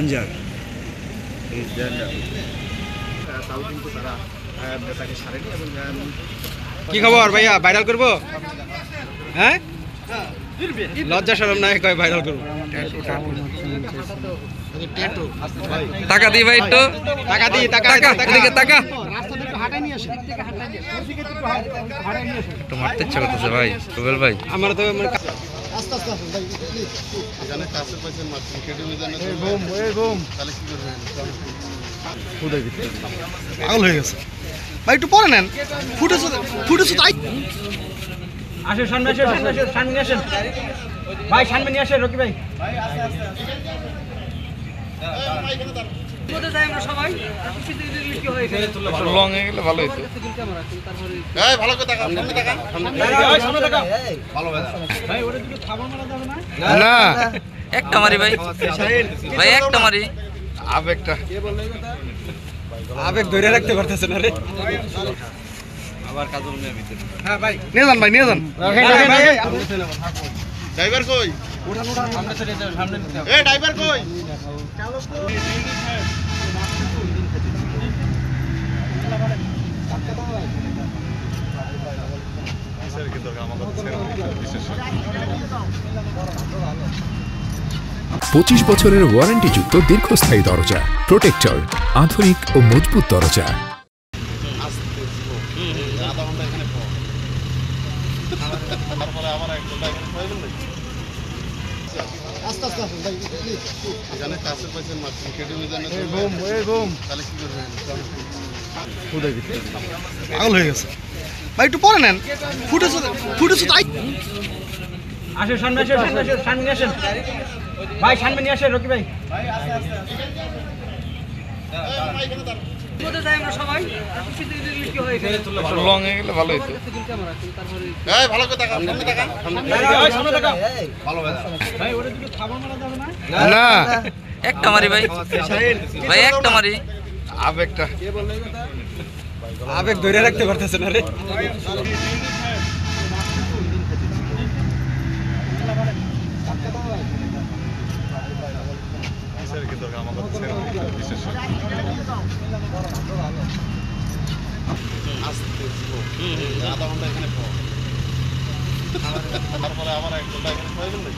Danger. কি খবর ভাইয়া, ভাইরাল করবো? হ্যাঁ, লজ্জা শরম নাই, কয় ভাইরাল করবো। টাকা দিই ভাই, একটু টাকা দিই, টাকা এদিকে টাকা একটু মারতে ইচ্ছা করতেছে ভাই রুবেল ভাই। আমার তো পাগল হয়ে গেছে ভাই, একটু পরে নেন। ফুটেছে ফুটেছে তাই। আসেন সামনে, আসেন সামনে, আসেন সামনে, আসেন ভাই, সামনে নিয়ে আসেন রকি ভাই। লং হয়ে গেলে ভালো হইতো। না একটা মারি ভাই, ভাই একটা মারি। আবেগটা আবেগ ধরে রাখতে পারতেছে না রে। হ্যাঁ ভাই, নিয়ে যান ভাই, নিয়ে যান। ড্রাইভার কই? এ ড্রাইভার কই? পঁচিশ বছরের ওয়ারেন্টিযুক্ত দীর্ঘস্থায়ী দরজা প্রোটেক্টর, আধুনিক ও মজবুত দরজা। আধা ঘন্টা এখানে পর, তারপরে আবার 1 ঘন্টা এখানে পাইবেন না। এখানে কাছে পাইছেন মারছেন, কেটে মিজান তাহলে কি করবেন? পাগল হয়ে গেছে ভাই, একটু পরে নেন। ফুটেছে ফুটেছে তাই। আসেন সামনে, আসেন সামনে, আসেন সামনে, আসেন ভাই, সামনে নিয়ে আসেন রকি ভাই। লং হয়ে গেলে ভালো হইতো। এই ভালো করে তাকান, সামনে তাকান, সামনে না একটা মারি ভাই, ভাই একটা মারি। আবেগটা আবেগ ধরে রাখতে পারতেছে না রে। আধা ঘন্টা এখানে পর, তারপরে আবার 1 ঘন্টা এখানে পাইবেন না।